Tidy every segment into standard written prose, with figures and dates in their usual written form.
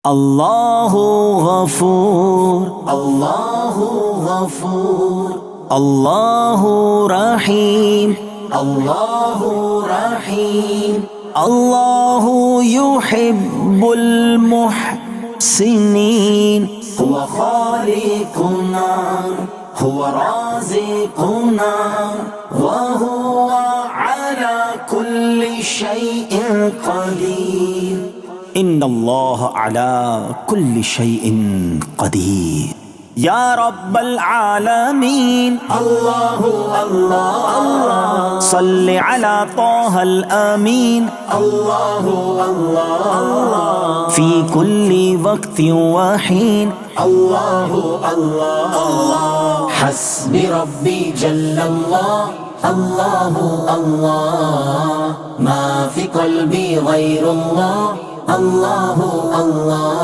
अल्लाहु गफूर, अल्लाहु गफूर, अल्लाहु रहीम, अल्लाहु रहीम, अल्लाहु युहिब्बुल मुहसिनीन। हुवा खालिकुना, हुवा राज़िकुना, व हुवा अला कुल्लि शैइन क़दीर। इन्नल्लाह अला कुल्लि शैइन क़दीर। या रब्बल आलमीन, अल्लाहु अल्लाह अल्लाह, सल्लि अला ताहल अमीन, अल्लाहु अल्लाह अल्लाह, फी कुल्ली वक्तिन व हीन। अल्लाहु अल्लाह अल्लाह, हस्बी रब्बी जल्लल्लाह, अल्लाहु अल्लाह, मा फी क़ल्बी गैरुल्लाह, अल्लाहु अल्लाह,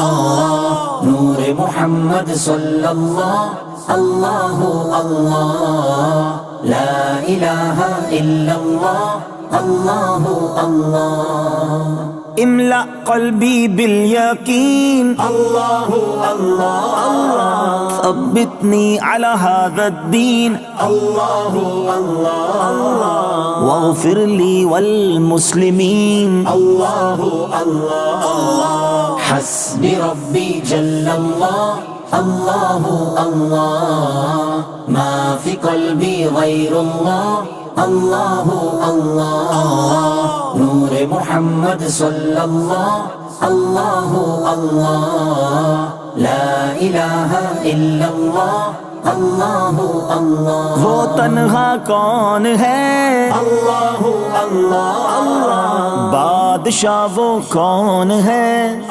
नूरे मुहम्मद सल्लल्लाह, अल्लाहु अल्लाह, ला इलाहा इल्लल्लाह, अल्लाहु अल्लाह। इमला क़ल्बी बिल यकीन, अल्लाहु अल्लाह अल्लाह, सब्बितनी अला हाज़ा-द्दीन, अल्लाहु अल्लाह अल्लाह, वग़फ़िर ली वल मुस्लिमीन। अल्लाहु अल्लाह अल्लाह, हस्बी रब्बी जल्लल्लाह, अल्लाहु अल्लाह, मा फी क़ल्बी गैरुल्लाह, अल्लाहु अल्लाह, नूरे मुहम्मद सल्लल्लाह, अल्लाहु अल्लाह, ला इलाहा इल्लल्लाह, अल्लाहु अल्लाह। वो तन्हा कौन है, अल्लाहु अल्लाह अल्लाह, बादशाह वो कौन है,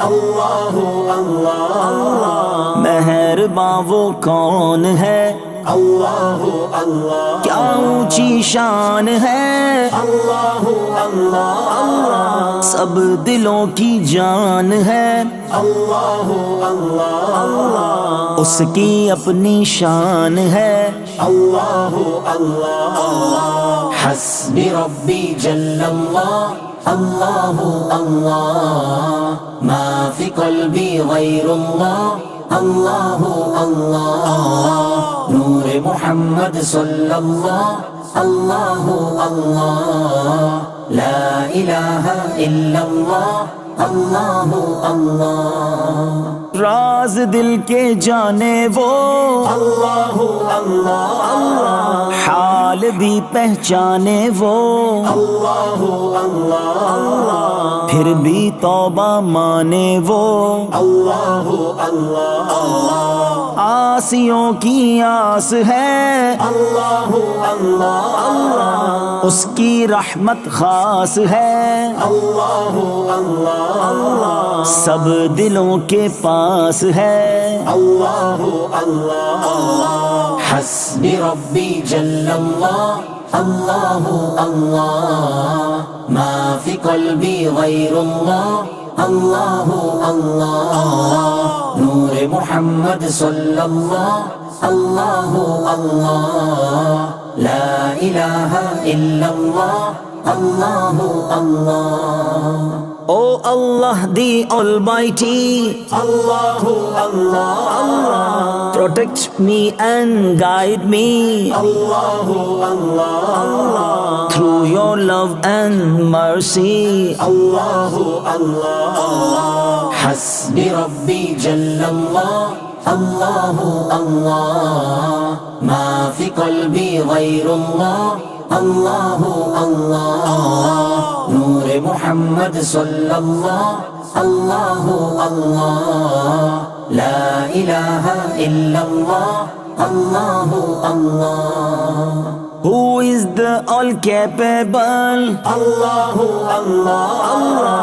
अल्लाहु अल्लाह अल्लाह, मेहरबां वो कौन है, अल्लाहु अल्लाह, क्या ऊंची शान है, अल्लाहु अल्लाह अल्लाह, सब दिलों की जान है, अल्लाहु अल्लाह अल्लाह, उसकी अपनी शान है। अल्लाहु अल्लाह अल्लाह, हस्बी रब्बी जल्लल्लाह, अल्लाहु अल्लाह, मा फी क़ल्बी गैरुल्लाह, अल्लाहु अल्लाह, नूरे मुहम्मद सल्लल्लाह, अल्लाहु अल्लाह, ला इलाहा इल्लल्लाह, अल्लाहु अल्लाह। राज दिल के जाने वो, अल्लाहु अल्लाह अल्लाह, हाल भी पहचाने वो, अल्लाहु अल्लाह अल्लाह, फिर भी तौबा माने वो, अल्लाहु अल्लाह अल्लाह, आसियों की आस है, अल्लाहु अल्लाह अल्लाह, उसकी रहमत खास है, अल्लाहु अल्लाह अल्लाह, सब दिलों के पास है। अल्लाहु अल्लाह अल्लाह, हस्बी रब्बी जल्लल्लाह, अल्लाहु अल्लाह, मा फी क़ल्बी गैरुल्लाह, अल्लाहु अल्लाह, नूरे मुहम्मद सल्लल्लाह, अल्लाहु अल्लाह, ला इलाहा इल्लल्लाह, अल्लाहु अल्लाह। O Allah the Almighty, अल्लाहु अल्लाह अल्लाह, protect me and guide me अल्लाहु अल्लाह अल्लाह, through your love and mercy. अल्लाहु अल्लाह अल्लाह, हस्बी रब्बी जल्लल्लाह, अल्लाहु अल्लाह, मा फी क़ल्बी गैरुल्लाह, अल्लाहु अल्लाह, नूरे मुहम्मद सल्लल्लाह, अल्लाहु अल्लाह, ला इलाहा इल्लल्लाह, अल्लाहु अल्लाह। Who is the all-capable, अल्लाहु अल्लाह अल्लाह,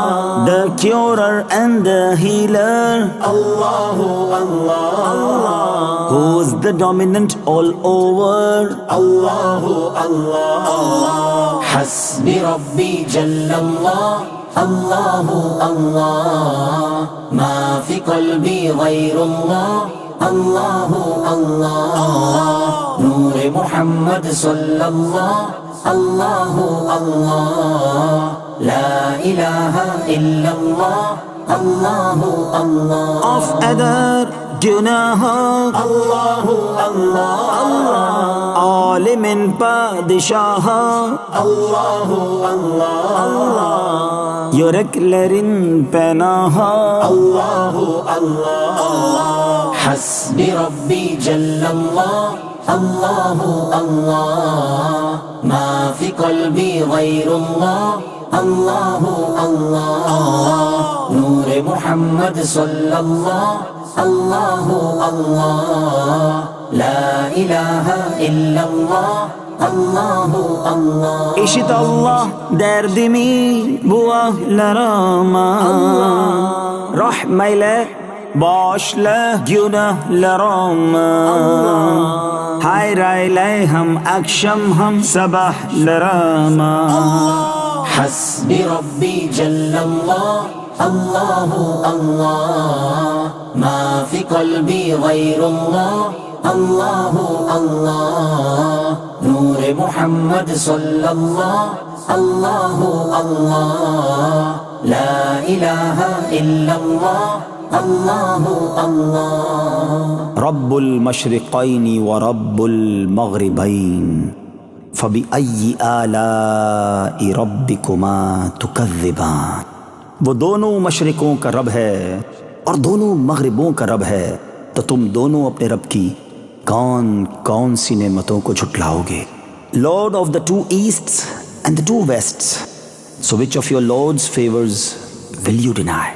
the curer and the healer, अल्लाहु अल्लाह अल्लाह, who's the dominant all over, अल्लाहु अल्लाह अल्लाह, हस्बी रब्बी जल्लल्लाह, अल्लाहु अल्लाह, मा फी क़ल्बी गैरुल्लाह, अल्लाहु अल्लाह, नूरे मुहम्मद सल्लल्लाह, अल्लाहु अल्लाह, ला इलाहा इल्लल्लाह, Allahu Allah. of other gunah. Allahu Allah. Alimin padişah, Allahu Allah. yüreklerin penaha. Allahu Allah. Hasbi Rabbi Jallallah. Allahu Allah. Ma fi qalbi ghayrullah. Allahu Allah. Nur Muhammad sallallahu. Allahu Allah. La ilaha illallah. Allahu Allah. İşit Allah derdimi bu ahlarama. Rahmeyle bağışla günahlarımı. Hayır eyle hem akşam hem sabahlarıma. Hasbi Rabbi Jallallah. Allahu Allah. Ma fi qalbi ghayrullah. Allahu Allah. Nur Muhammad sallallahu. Allahu Allah. La ilaha illallah. Allahu Allah. Rabbul meşrikayni ve Rabbul mağribayn. فبأي آلاء ربكما تكذبان. वो दोनों मशरिकों का रब है और दोनों मगरिबों का रब है, तो तुम दोनों अपने रब की कौन कौन सी नेमतों को झुटलाओगे? Lord of the two easts and the two wests, so which of your Lord's favors will you deny?